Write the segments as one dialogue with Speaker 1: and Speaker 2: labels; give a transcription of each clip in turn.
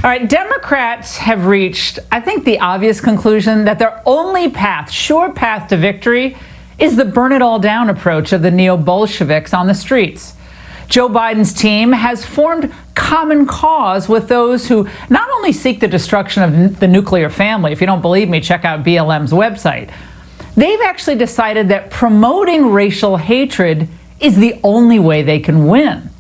Speaker 1: All right, Democrats have reached, I think, the obvious conclusion that their only path, sure path to victory, is the burn it all down approach of the neo-Bolsheviks on the streets. Joe Biden's team has formed common cause with those who not only seek the destruction of the nuclear family. If you don't believe me, check out BLM's website. They've actually decided that promoting racial hatred is the only way they can win.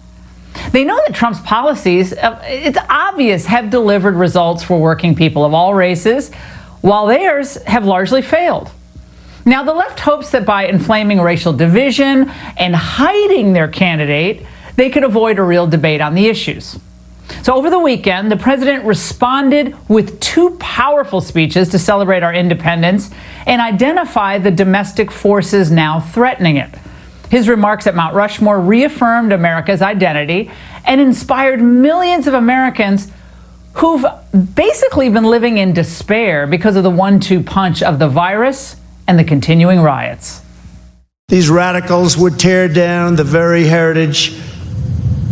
Speaker 1: They know that Trump's policies, it's obvious, have delivered results for working people of all races, while theirs have largely failed. Now, the left hopes that by inflaming racial division and hiding their candidate, they could avoid a real debate on the issues. So over the weekend, the president responded with two powerful speeches to celebrate our independence and identify the domestic forces now threatening it. His remarks at Mount Rushmore reaffirmed America's identity and inspired millions of Americans who've basically been living in despair because of the 1-2 punch of the virus and the continuing riots.
Speaker 2: These radicals would tear down the very heritage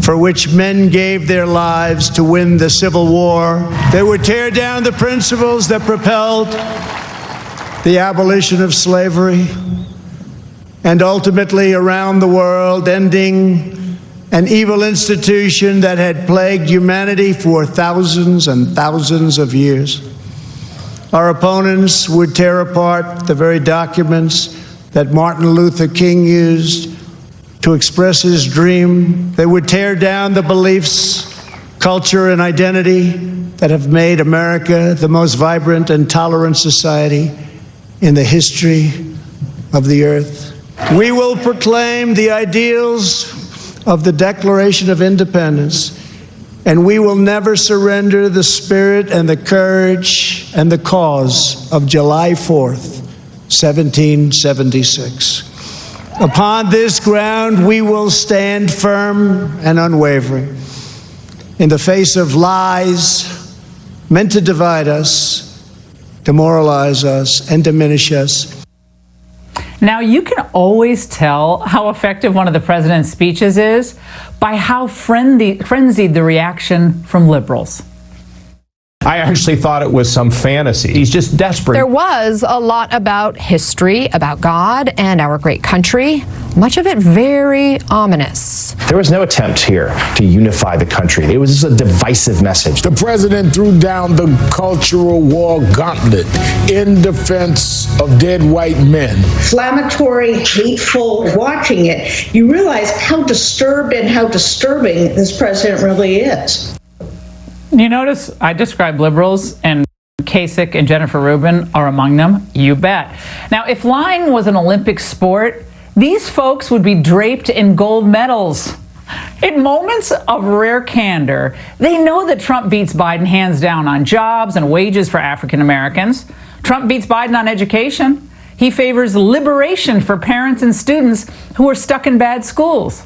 Speaker 2: for which men gave their lives to win the Civil War. They would tear down the principles that propelled the abolition of slavery and ultimately around the world, ending an evil institution that had plagued humanity for thousands and thousands of years. Our opponents would tear apart the very documents that Martin Luther King used to express his dream. They would tear down the beliefs, culture, and identity that have made America the most vibrant and tolerant society in the history of the earth. We will proclaim the ideals of the Declaration of Independence, and we will never surrender the spirit and the courage and the cause of July 4th, 1776. Upon this ground, we will stand firm and unwavering in the face of lies meant to divide us, demoralize us, and diminish us.
Speaker 1: Now, you can always tell how effective one of the president's speeches is by how frenzied the reaction from liberals.
Speaker 3: I actually thought it was some fantasy. He's just desperate.
Speaker 4: There was a lot about history, about God and our great country, much of it very ominous.
Speaker 5: There was no attempt here to unify the country. It was just a divisive message.
Speaker 6: The president threw down the cultural war gauntlet in defense of dead white men.
Speaker 7: Inflammatory, hateful, watching it, you realize how disturbed and how disturbing this president really is.
Speaker 1: You notice I described liberals, and Kasich and Jennifer Rubin are among them. You bet. Now, if lying was an Olympic sport, these folks would be draped in gold medals. In moments of rare candor, they know that Trump beats Biden hands down on jobs and wages for African Americans. Trump beats Biden on education. He favors liberation for parents and students who are stuck in bad schools.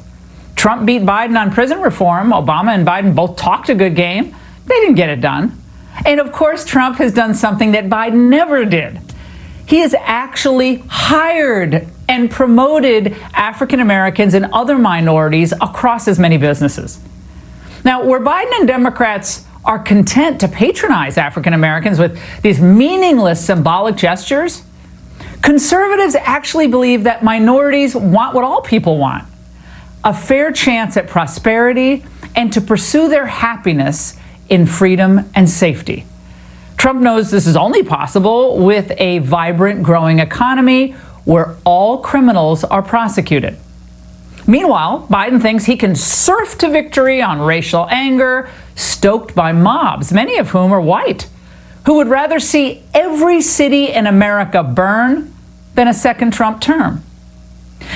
Speaker 1: Trump beat Biden on prison reform. Obama and Biden both talked a good game. They didn't get it done. And of course, Trump has done something that Biden never did. He has actually hired and promoted African Americans and other minorities across as many businesses. Now, where Biden and Democrats are content to patronize African Americans with these meaningless symbolic gestures, conservatives actually believe that minorities want what all people want: a fair chance at prosperity and to pursue their happiness in freedom and safety. Trump knows this is only possible with a vibrant, growing economy where all criminals are prosecuted. Meanwhile, Biden thinks he can surf to victory on racial anger stoked by mobs, many of whom are white, who would rather see every city in America burn than a second Trump term.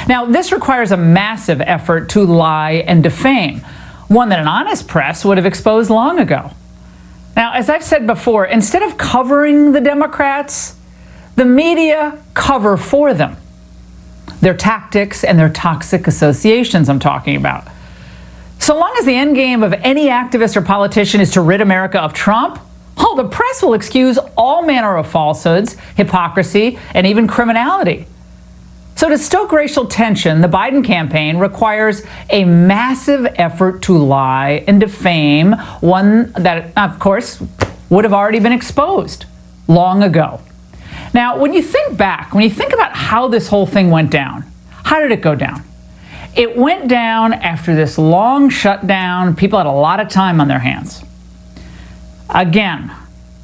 Speaker 1: Now, this requires a massive effort to lie and defame, one that an honest press would have exposed long ago. Now, as I've said before, instead of covering the Democrats, the media cover for them. Their tactics and their toxic associations I'm talking about. So long as the end game of any activist or politician is to rid America of Trump, the press will excuse all manner of falsehoods, hypocrisy, and even criminality. So to stoke racial tension, the Biden campaign requires a massive effort to lie and defame, one that, of course, would have already been exposed long ago. Now, when you think back, when you think about how this whole thing went down, how did it go down? It went down after this long shutdown. People had a lot of time on their hands. Again,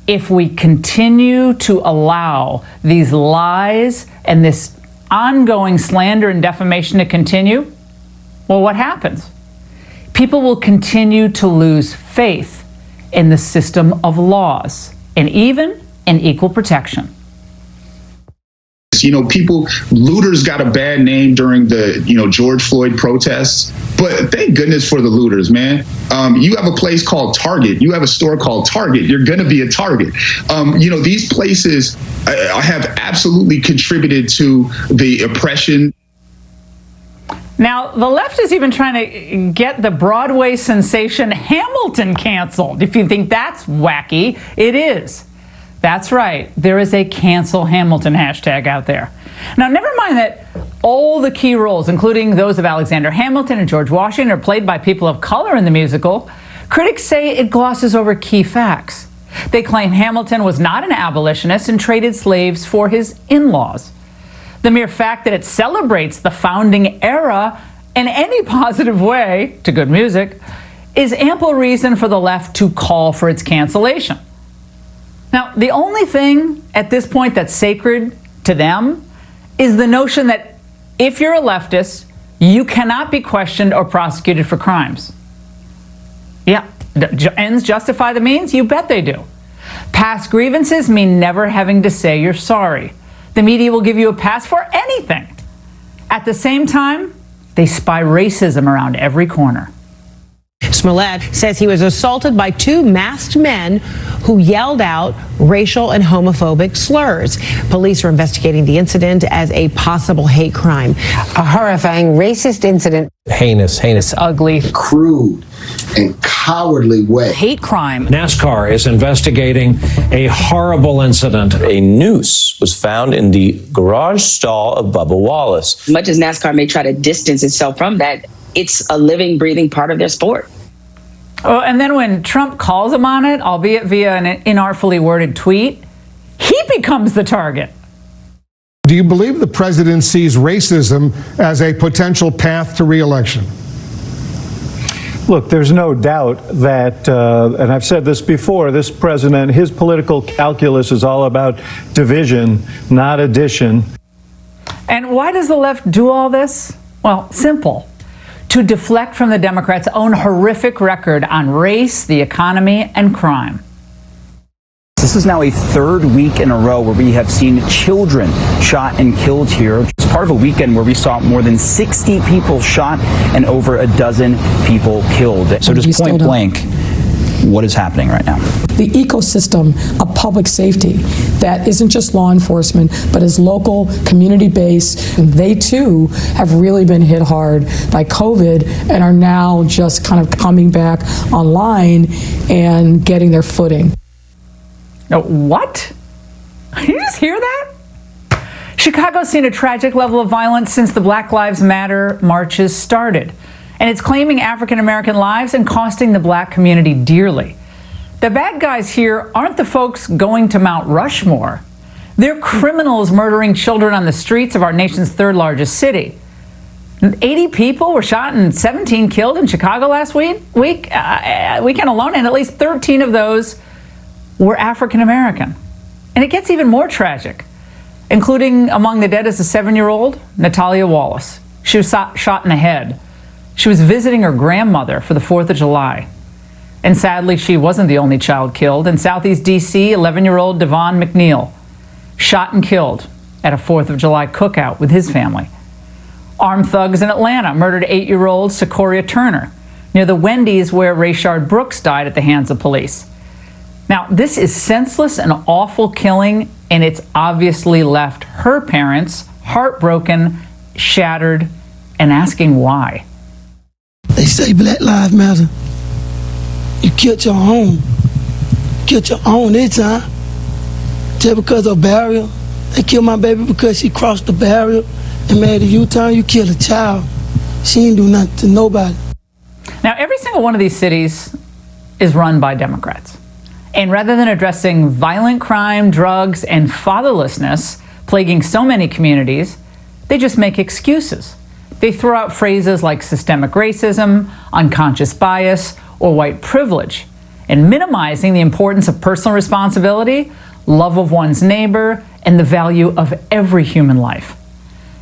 Speaker 1: if we continue to allow these lies and this ongoing slander and defamation to continue, well, what happens? People will continue to lose faith in the system of laws and even in equal protection.
Speaker 8: You know, looters got a bad name during the, George Floyd protests, but thank goodness for the looters, man. You have a place called Target. You have a store called Target. You're going to be a target. These places have absolutely contributed to the oppression.
Speaker 1: Now, the left is even trying to get the Broadway sensation Hamilton canceled. If you think that's wacky, it is. That's right. There is a cancel Hamilton hashtag out there. Now, never mind that all the key roles, including those of Alexander Hamilton and George Washington, are played by people of color in the musical. Critics say it glosses over key facts. They claim Hamilton was not an abolitionist and traded slaves for his in-laws. The mere fact that it celebrates the founding era in any positive way to good music is ample reason for the left to call for its cancellation. Now, the only thing at this point that's sacred to them is the notion that if you're a leftist, you cannot be questioned or prosecuted for crimes. Yeah, ends justify the means? You bet they do. Past grievances mean never having to say you're sorry. The media will give you a pass for anything. At the same time, they spy racism around every corner.
Speaker 9: Smollett says he was assaulted by two masked men who yelled out racial and homophobic slurs. Police are investigating the incident as a possible hate crime. A horrifying racist incident.
Speaker 5: Heinous,
Speaker 1: Ugly,
Speaker 10: crude, and cowardly way.
Speaker 1: Hate crime.
Speaker 11: NASCAR is investigating a horrible incident.
Speaker 12: A noose was found in the garage stall of Bubba Wallace.
Speaker 13: Much as NASCAR may try to distance itself from that, it's a living, breathing part of their sport.
Speaker 1: Oh, and then when Trump calls him on it, albeit via an inartfully worded tweet, he becomes the target.
Speaker 14: Do you believe the president sees racism as a potential path to re-election?
Speaker 15: Look, there's no doubt that, and I've said this before, this president, his political calculus is all about division, not addition.
Speaker 1: And why does the left do all this? Well, simple. To deflect from the Democrats' own horrific record on race, the economy, and crime.
Speaker 16: This is now a third week in a row where we have seen children shot and killed here. It's part of a weekend where we saw more than 60 people shot and over a dozen people killed. So just point blank, what is happening right now?
Speaker 17: The ecosystem of public safety that isn't just law enforcement, but is local, community-based. They too have really been hit hard by COVID and are now just kind of coming back online and getting their footing.
Speaker 1: No, what? Did you just hear that? Chicago's seen a tragic level of violence since the Black Lives Matter marches started. And it's claiming African American lives and costing the black community dearly. The bad guys here aren't the folks going to Mount Rushmore. They're criminals murdering children on the streets of our nation's third largest city. 80 people were shot and 17 killed in Chicago last weekend alone, and at least 13 of those were African American. And it gets even more tragic. Including among the dead is a 7-year-old, Natalia Wallace. She was shot in the head. She was visiting her grandmother for the 4th of July. And sadly, she wasn't the only child killed. In Southeast D.C., 11-year-old Devon McNeil, shot and killed at a 4th of July cookout with his family. Armed thugs in Atlanta murdered 8-year-old Secoria Turner near the Wendy's where Rayshard Brooks died at the hands of police. Now, this is senseless and awful killing, and it's obviously left her parents heartbroken, shattered, and asking why.
Speaker 18: They say Black Lives Matter. You killed your own. Killed your own this time. Just because of barrier. They killed my baby because she crossed the barrier. And man, you time you kill a child, she ain't do nothing to nobody.
Speaker 1: Now, every single one of these cities is run by Democrats. And rather than addressing violent crime, drugs, and fatherlessness plaguing so many communities, they just make excuses. They throw out phrases like systemic racism, unconscious bias, or white privilege, and minimizing the importance of personal responsibility, love of one's neighbor, and the value of every human life.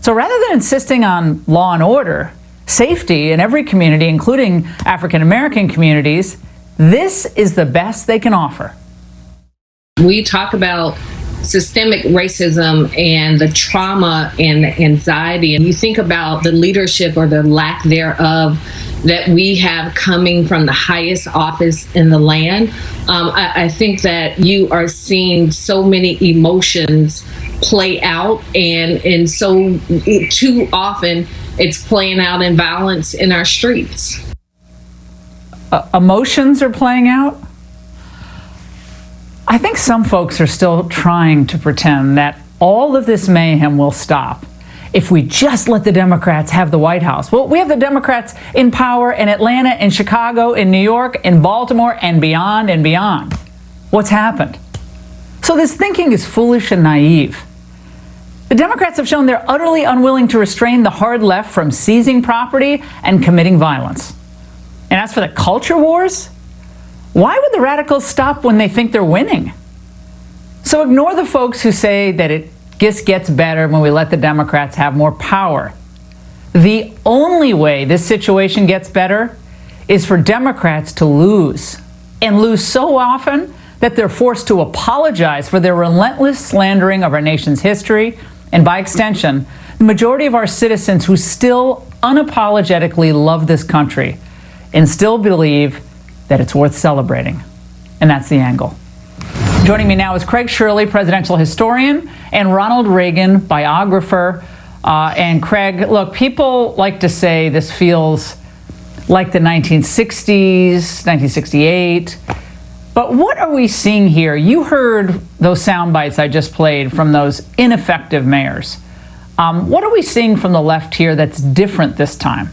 Speaker 1: So rather than insisting on law and order, safety in every community, including African American communities, this is the best they can offer.
Speaker 19: We talk about systemic racism and the trauma and the anxiety, and you think about the leadership or the lack thereof that we have coming from the highest office in the land. I think that you are seeing so many emotions play out, and so too often it's playing out in violence in our streets.
Speaker 1: Emotions are playing out? I think some folks are still trying to pretend that all of this mayhem will stop if we just let the Democrats have the White House. Well, we have the Democrats in power in Atlanta, in Chicago, in New York, in Baltimore, and beyond and beyond. What's happened? So this thinking is foolish and naive. The Democrats have shown they're utterly unwilling to restrain the hard left from seizing property and committing violence. And as for the culture wars, why would the radicals stop when they think they're winning? So ignore the folks who say that it just gets better when we let the Democrats have more power. The only way this situation gets better is for Democrats to lose, and lose so often that they're forced to apologize for their relentless slandering of our nation's history, and by extension, the majority of our citizens who still unapologetically love this country and still believe that it's worth celebrating. And that's the angle. Joining me now is Craig Shirley, presidential historian, and Ronald Reagan, biographer. And Craig, look, people like to say this feels like the 1960s, 1968. But what are we seeing here? You heard those sound bites I just played from those ineffective mayors. What are we seeing from the left here that's different this time?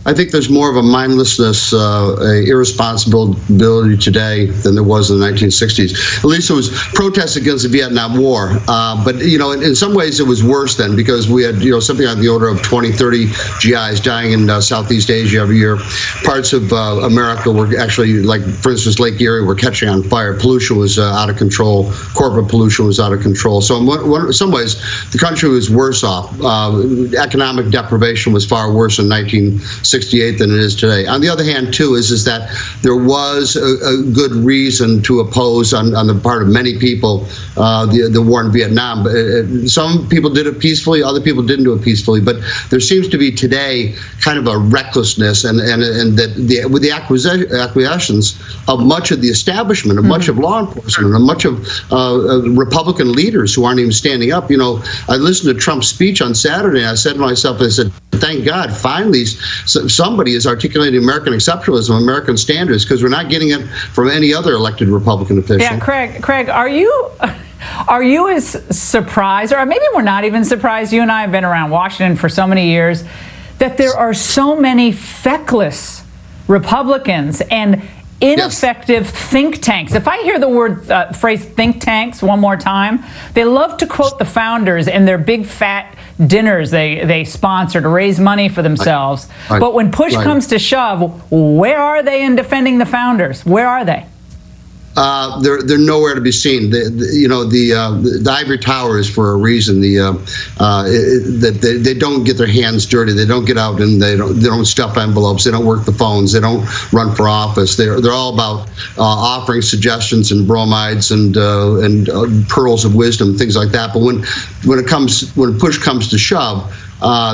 Speaker 20: I think there's more of a mindlessness, irresponsibility today than there was in the 1960s. At least it was protests against the Vietnam War. But, you know, in some ways it was worse then, because we had, you know, something on the order of 20, 30 GIs dying in Southeast Asia every year. Parts of America were actually, like, for instance, Lake Erie were catching on fire. Pollution was out of control. Corporate pollution was out of control. So in some ways, the country was worse off. Economic deprivation was far worse in 1968 than it is today. On the other hand, too, is that there was a good reason to oppose on the part of many people the war in Vietnam. Some people did it peacefully, other people didn't do it peacefully. But there seems to be today kind of a recklessness, and that with the acquiescence of much of the establishment, of much of law enforcement, and much of Republican leaders who aren't even standing up. You know, I listened to Trump's speech on Saturday, and I said to myself, I said, thank God, finally somebody is articulating American exceptionalism, American standards, because we're not getting it from any other elected Republican official.
Speaker 1: Yeah, Craig, are you as surprised, or maybe we're not even surprised, you and I have been around Washington for so many years, that there are so many feckless Republicans and ineffective think tanks? If I hear the phrase think tanks one more time, they love to quote the founders in their big fat dinners they sponsor to raise money for themselves. But when push comes to shove, where are they in defending the founders? Where are they?
Speaker 20: They're nowhere to be seen. The ivory tower is for a reason. That they don't get their hands dirty. They don't get out and they don't stuff envelopes. They don't work the phones. They don't run for office. They're all about offering suggestions and bromides and pearls of wisdom, things like that. But when push comes to shove,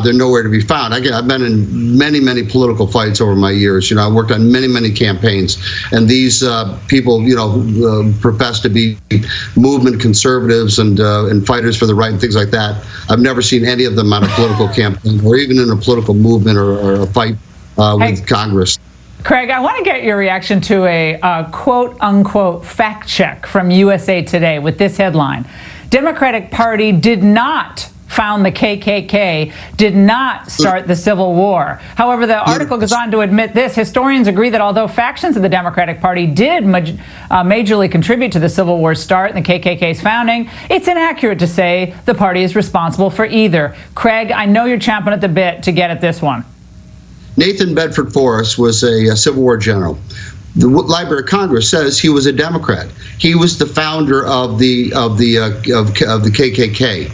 Speaker 20: they're nowhere to be found. I've been in many political fights over my years. You know, I worked on many campaigns, and these people, you know, profess to be movement conservatives and fighters for the right and things like that. I've never seen any of them on a political campaign or even in a political movement or a fight with Congress.
Speaker 1: Craig, I want to get your reaction to a quote-unquote fact check from USA Today with this headline. Democratic Party did not found the KKK did not start the Civil War. However, the article goes on to admit this. Historians agree that although factions of the Democratic Party did majorly contribute to the Civil War's start and the KKK's founding, it's inaccurate to say the party is responsible for either. Craig, I know you're champing at the bit to get at this one.
Speaker 20: Nathan Bedford Forrest was a Civil War general. The Library of Congress says he was a Democrat. He was the founder of the KKK.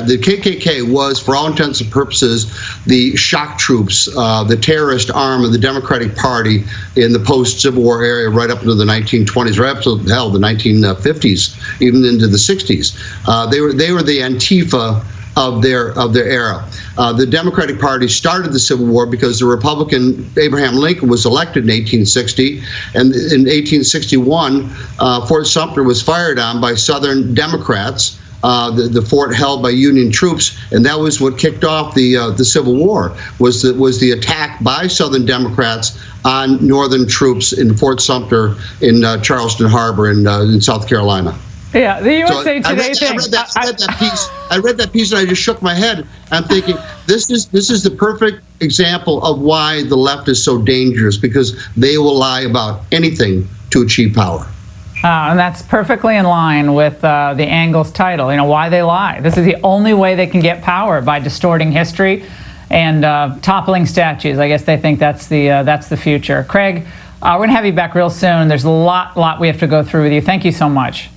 Speaker 20: The KKK was, for all intents and purposes, the shock troops, the terrorist arm of the Democratic Party in the post-Civil War era, right up into the 1920s, right up to the 1950s, even into the 60s. They were the Antifa of their era. The Democratic Party started the Civil War because the Republican Abraham Lincoln was elected in 1860, and in 1861, Fort Sumter was fired on by Southern Democrats. The fort held by Union troops, and that was what kicked off the Civil War. Was the attack by Southern Democrats on Northern troops in Fort Sumter in Charleston Harbor in South Carolina.
Speaker 1: Yeah, the USA Today thing.
Speaker 20: I read that piece and I just shook my head. I'm thinking, this is the perfect example of why the left is so dangerous, because they will lie about anything to achieve power.
Speaker 1: And that's perfectly in line with the Angle's title, why they lie. This is the only way they can get power, by distorting history and toppling statues. I guess they think that's the future. Craig, we're going to have you back real soon. There's a lot we have to go through with you. Thank you so much.